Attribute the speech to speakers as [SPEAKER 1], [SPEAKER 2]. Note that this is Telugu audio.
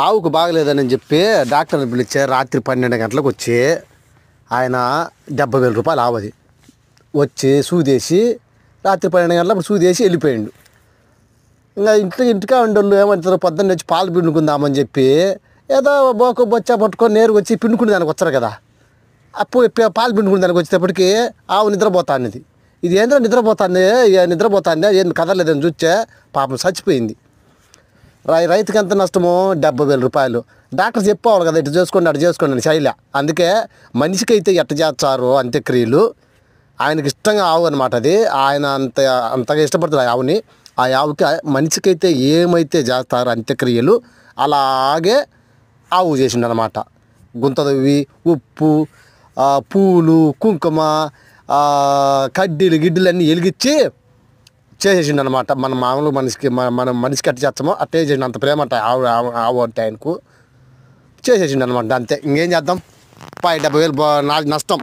[SPEAKER 1] ఆవుకు బాగలేదని చెప్పి డాక్టర్ని పిలిచే రాత్రి 12 గంటలకు వచ్చి ఆయన 70,000 రూపాయలు ఆవది వచ్చి సూదేసి రాత్రి 12 గంటలకు సూదేసి వెళ్ళిపోయిండు. ఇంకా ఇంటికా ఉండోళ్ళు ఏమంటారు, పొద్దున్న వచ్చి పాలు పిండుకుందామని చెప్పి ఏదో బోకు బొచ్చా పట్టుకొని నేరుగా వచ్చి పిండుకునే దానికి వచ్చారు కదా. అప్పుడు పాలు పిండుకునే దానికి వచ్చేటప్పటికి ఆవు నిద్రపోతాంది. ఇది ఏంటో నిద్రపోతుంది ఏం కదలేదని చూస్తే పాపం చచ్చిపోయింది. రైతుకి ఎంత నష్టమో 70,000 రూపాయలు. డాక్టర్ చెప్పేవాళ్ళు కదా, ఇటు చేసుకోండి అటు చేసుకోండి అని శైలి. అందుకే మనిషికి అయితే ఎట్ట చేస్తారు అంత్యక్రియలు, ఆయనకి ఇష్టంగా ఆవు అనమాట అది. ఆయన అంతగా ఇష్టపడుతుంది ఆ ఆవుని. ఆ ఆవుకి మనిషికైతే ఏమైతే చేస్తారు అంత్యక్రియలు అలాగే ఆవు చేసిండు అనమాట. గుంతదవి, ఉప్పు, పూలు, కుంకుమ, కడ్డీలు గిడ్డీలు అన్నీ వెలిగించి చేసేసిండు అనమాట. మన మామూలు మనం మనిషికి అట్ట చేస్తామో అట్టే చేసిండు. అంత ప్రేమ అంటే ఆవు అంటే ఆయనకు చేసేసిండు అనమాట. అంతే, ఇంకేం చేద్దాం. 70,000 నష్టం.